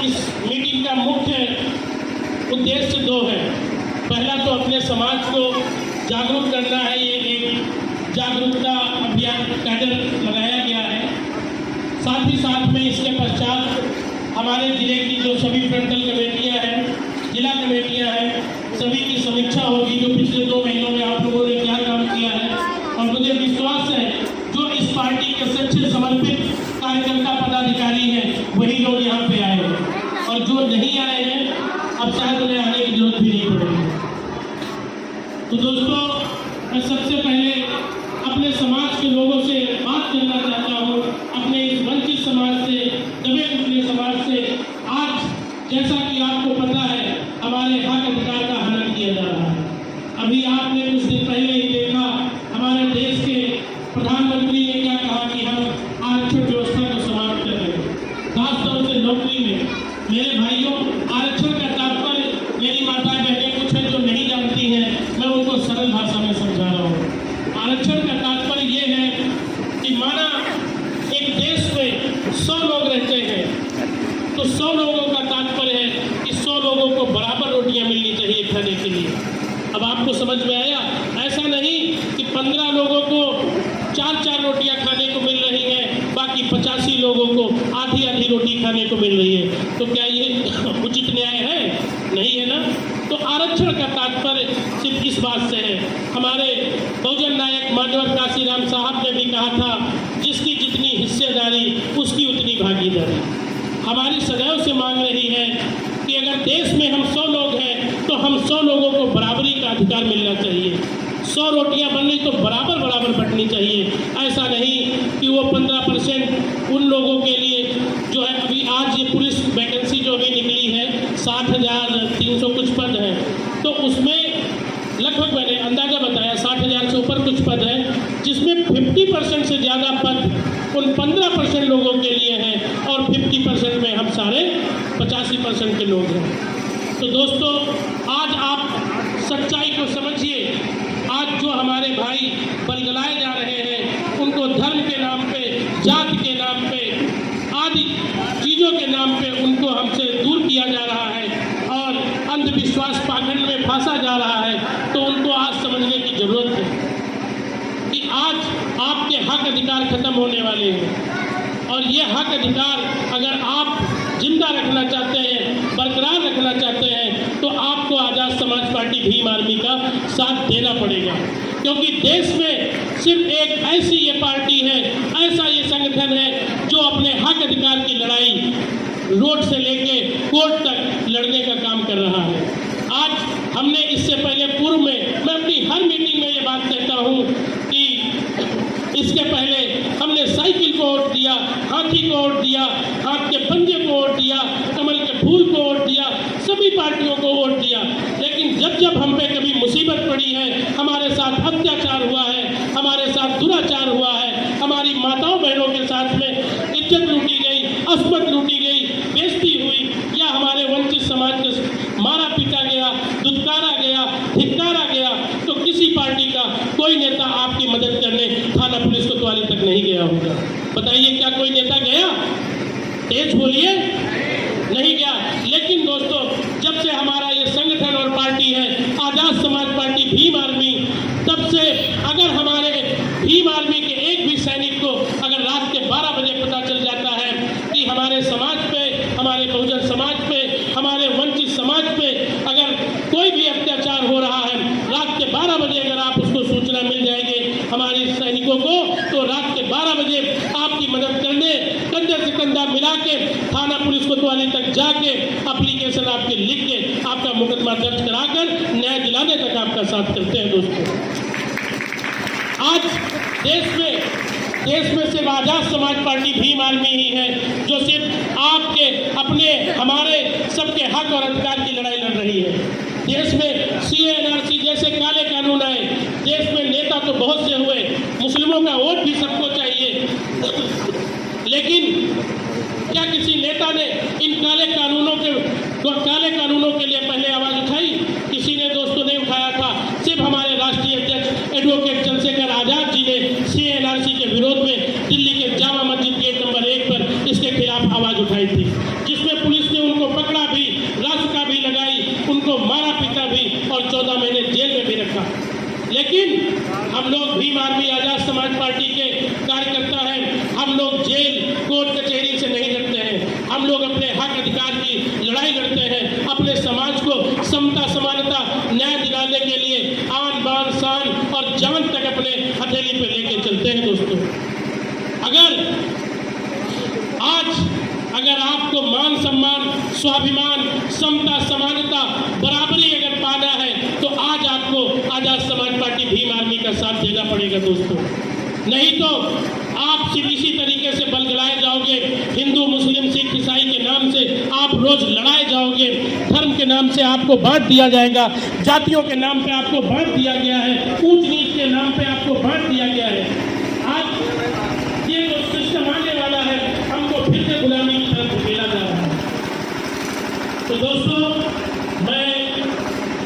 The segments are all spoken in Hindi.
इस मीटिंग का मुख्य उद्देश्य दो है। पहला तो अपने समाज को जागरूक करना है, ये एक जागरूकता अभियान कैडर लगाया गया है। साथ ही साथ में इसके पश्चात हमारे जिले की जो सभी फ्रंटल कमेटियां हैं, जिला कमेटियां हैं, सभी की समीक्षा होगी जो पिछले 2 महीनों में आप लोगों ने क्या काम किया है। और मुझे विश्वास है जो इस पार्टी के सच्चे समर्पित कार्यकर्ता पदाधिकारी हैं वही लोग यहाँ पे आए हैं, और जो नहीं आए हैं अब शायद उन्हें आने की जरूरत भी नहीं पड़ेगी। तो दोस्तों, मैं सबसे पहले अपने समाज के लोगों से बात करना चाहता हूँ, अपने इस वंचित समाज से, दबे कुचले समाज से। आज जैसा कि आपको पता है हमारे हक अधिकार का हनन किया जा रहा है। अभी आपने कुछ दिन पहले ही देखा हमारे देश के प्रधानमंत्री ने क्या कहा कि हम आरक्षण व्यवस्था को समाप्त कर रहे हैं, खासतौर से नौकरी में। मेरे भाइयों, आरक्षण का तात्पर्य, मेरी माताएं बहनें कुछ हैं जो नहीं जानती हैं, मैं उनको सरल भाषा में समझा रहा हूँ। आरक्षण का तात्पर्य ये है कि माना एक देश में 100 लोग रहते हैं तो 100 लोगों का तात्पर्य है कि 100 लोगों को बराबर रोटियां मिलनी चाहिए खाने के लिए। अब आपको समझ में आया? ऐसा नहीं कि 15 लोगों को 4-4 रोटियां खाने को मिल रही हैं, बाकी 85 लोगों को आधी-आधी रोटी खाने को मिल रही है। तो क्या ये उचित न्याय है? नहीं है ना। तो आरक्षण का तात्पर्य सिर्फ इस बात से है। हमारे बहुजन नायक मान्यवर काशीराम साहब ने भी कहा था, जिसकी जितनी हिस्सेदारी उसकी उतनी भागीदारी। हमारी सदैव से मांग रही है कि अगर देश में हम 100 लोग हैं तो हम 100 लोगों को बराबरी का अधिकार मिलना चाहिए। 100 रोटियां बन रही तो बराबर बराबर बंटनी चाहिए। ऐसा नहीं कि वो 15% उन लोगों के लिए जो है। अभी आज ये पुलिस वैकेंसी जो अभी निकली है 60,300 कुछ पद हैं, तो उसमें लगभग मैंने अंदाजा बताया 60,000 से ऊपर कुछ पद हैं, जिसमें 50% से ज़्यादा पद उन 15% लोगों के लिए हैं और 50% में हम सारे 85% के लोग हैं। तो दोस्तों, आज आप सच्चाई को समझिए। आज जो हमारे भाई बलगलाए जा रहे हैं, उनको धर्म के नाम पे, जात के नाम पे, आदि चीज़ों के नाम पे उनको हमसे दूर किया जा रहा है और अंधविश्वास पाखंड में फंसा जा रहा है। तो उनको आज समझने की जरूरत है कि आज आपके हक अधिकार खत्म होने वाले हैं, और ये हक अधिकार अगर आप जिंदा रखना चाहते हैं, बरकरार रखना चाहते हैं, तो आपको आज़ाद समाज पार्टी भीम आर्मी का साथ देना पड़ेगा। क्योंकि देश में सिर्फ एक ऐसी ये पार्टी है, ऐसा ये संगठन है जो अपने हक अधिकार की लड़ाई रोड से लेके कोर्ट तक लड़ने का काम कर रहा है। आज हमने इससे पहले पूर्व में, मैं अपनी हर मीटिंग में ये बात कहता हूँ कि इसके पहले हमने साइकिल को वोट दिया, हाथी को वोट दिया, हाथ के पंजे को वोट दिया, कमल के फूल को वोट दिया, सभी पार्टियों को वोट दिया। लेकिन जब जब हम पे कभी मुसीबत पड़ी है, हमारे साथ अत्याचार हुआ है, हमारे साथ दुराचार हुआ है, हमारी माताओं बहनों के साथ में इज्जत लूटी गई, अस्मत लूटी गई, बेइज्जती हुई, या हमारे वंचित समाज को मारा पीटा गया, दुत्कारा गया, धिक्कारा गया, तो किसी पार्टी का कोई नेता आपकी मदद करने थाना पुलिस कोतवाली तक नहीं गया होगा। बताइए, क्या कोई नेता गया? तेज बोलिए, नहीं गया। लेकिन दोस्तों, जब से हमारा ये संगठन और पार्टी है आज़ाद समाज पार्टी भीम आर्मी, तब से अगर हमारे भीम आर्मी के एक भी सैनिक को अगर रात के 12 बजे पता चल जाता है कि हमारे समाज पे, हमारे बहुजन समाज पे, हमारे वंचित समाज पे अगर कोई भी अत्याचार हो रहा है, रात के 12 बजे अगर आप उसको सूचना मिल जाएगी हमारे सैनिकों को, तो रात के 12 बजे आपकी मदद करने कंधे से कंधा मिला के थाना पुलिस कोतवाली तक जाके एप्लीकेशन आपके लिख के आपका मुकदमा दर्ज कराकर न्याय दिलाने तक आपका साथ करते हैं। दोस्तों, आज देश में सिर्फ आज़ाद समाज पार्टी भीम आर्मी ही है जो सिर्फ आपके, अपने, हमारे सबके हक और अधिकार की लड़ाई लड़ रही है। देश में CA/NRC जैसे काले कानून आए, देश में नेता तो बहुत से हुए, मुस्लिमों का वोट भी सबको चाहिए, लेकिन क्या किसी नेता ने इन काले कानूनों के लिए पहले आवाज उठाई? किसी ने दोस्तों नहीं उठाया था। सिर्फ हमारे राष्ट्रीय अध्यक्ष एडवोकेट चंद्रशेखर आजाद जी ने CA/NRC के विरोध में दिल्ली के जामा मस्जिद गेट नंबर 1 पर इसके खिलाफ आवाज उठाई थी, जिसमें पुलिस ने उनको हम लोग भीम आर्मी आजाद समाज पार्टी के कार्यकर्ता हैं। हम लोग जेल कोर्ट कचहरी से नहीं लड़ते हैं, हम लोग अपने हक अधिकार की लड़ाई लड़ते हैं। अपने समाज को समता समानता न्याय दिलाने के लिए आन बान शान और जान तक अपने हथेली पे लेके चलते हैं। दोस्तों, अगर आपको मान सम्मान स्वाभिमान समता समानता बराबरी अगर पाना है तो आज आपको आजाद समाज पार्टी भीम आर्मी का साथ देना पड़ेगा। दोस्तों, नहीं तो आप सिर्फ इसी तरीके से बलगलाए जाओगे, हिंदू मुस्लिम सिख ईसाई के नाम से आप रोज लड़ाए जाओगे, धर्म के नाम से आपको बांट दिया जाएगा, जातियों के नाम पे आपको बांट दिया गया है, ऊंच नीच के नाम पे आपको बांट दिया गया है। आज ये जो सिस्टम आने वाला है हमको फिर से गुलामी की तरफ धकेला जा रहा है। तो दोस्तों, मैं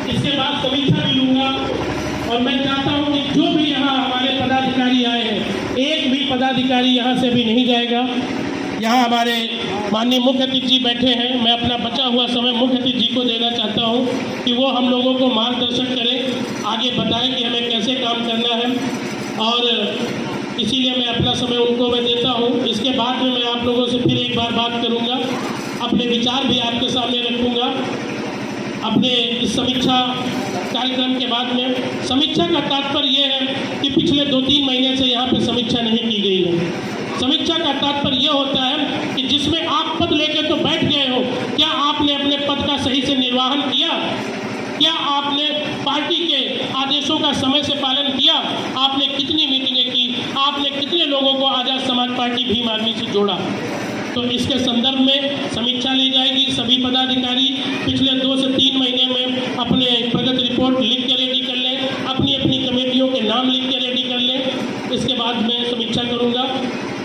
इसके बाद समीक्षा भी लूंगा और मैं चाहता हूं कि जो भी यहाँ हमारे पदाधिकारी आए हैं, एक भी पदाधिकारी यहाँ से भी नहीं जाएगा। यहाँ हमारे माननीय मुख्य अतिथि जी बैठे हैं, मैं अपना बचा हुआ समय मुख्य अतिथि जी को देना चाहता हूँ कि वो हम लोगों को मार्गदर्शन करें, आगे बताएं कि हमें कैसे काम करना है, और इसीलिए मैं अपना समय उनको मैं देता हूँ। इसके बाद में मैं आप लोगों से फिर एक बार बात करूँगा, अपने विचार भी आपके सामने रखूँगा अपने इस समीक्षा कार्यक्रम के बाद में। समीक्षा का तात्पर्य यह है कि पिछले 2-3 महीने से यहाँ पे समीक्षा नहीं की गई है। समीक्षा का तात्पर्य यह होता है कि जिसमें आप पद लेके तो बैठ गए हो, क्या आपने अपने पद का सही से निर्वहन किया? क्या आपने पार्टी के आदेशों का समय से पालन किया? आपने कितनी मीटिंगें की? आपने कितने लोगों को आजाद समाज पार्टी भीम आर्मी से जोड़ा? तो इसके संदर्भ में समीक्षा ली जाएगी। सभी पदाधिकारी पिछले 2 से 3 महीने में अपने प्रगति रिपोर्ट लिख के रेडी कर लें, अपनी अपनी कमेटियों के नाम लिख के रेडी कर लें। इसके बाद मैं समीक्षा करूंगा।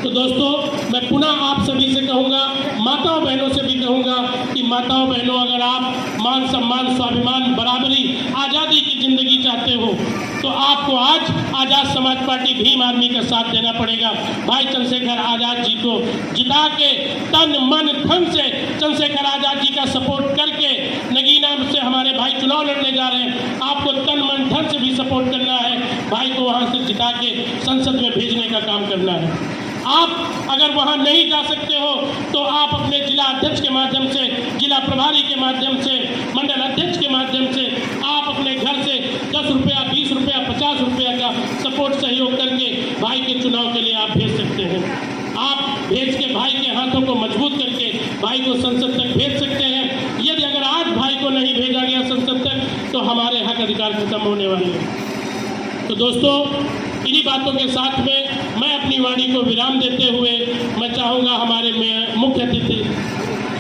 तो दोस्तों, मैं पुनः आप सभी से कहूँगा, माताओं बहनों से भी कहूँगा कि माताओं बहनों, अगर आप मान सम्मान स्वाभिमान बराबरी आज़ादी की ज़िंदगी चाहते हो तो आपको आज आज़ाद समाज पार्टी भीम आर्मी का साथ देना पड़ेगा। भाई चंद्रशेखर आज़ाद जी को जिता के तन मन धन से चंद्रशेखर आज़ाद जी का सपोर्ट करके नगीना से हमारे भाई चुनाव लड़ने जा रहे हैं। आपको तन मन धन से भी सपोर्ट करना है, भाई को वहाँ से जिता के संसद में भेजने का काम करना है। आप अगर वहां नहीं जा सकते हो तो आप अपने जिला अध्यक्ष के माध्यम से, जिला प्रभारी के माध्यम से, मंडल अध्यक्ष के माध्यम से आप अपने घर से 10 रुपया 20 रुपया 50 रुपया का सपोर्ट सहयोग करके भाई के चुनाव के लिए आप भेज सकते हैं। आप भेज के भाई के हाथों को मजबूत करके भाई को संसद तक भेज सकते हैं। यदि अगर आज भाई को नहीं भेजा गया संसद तक तो हमारे हक अधिकार खत्म होने वाले हैं। तो दोस्तों, इन्हीं बातों के साथ में मैं अपनी वाणी को विराम देते हुए मैं चाहूँगा हमारे मुख्य अतिथि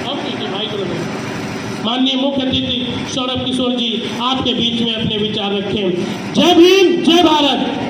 और भाई को माननीय मुख्य अतिथि सौरभ किशोर जी आपके बीच में अपने विचार रखें। जय भीम, जय भारत।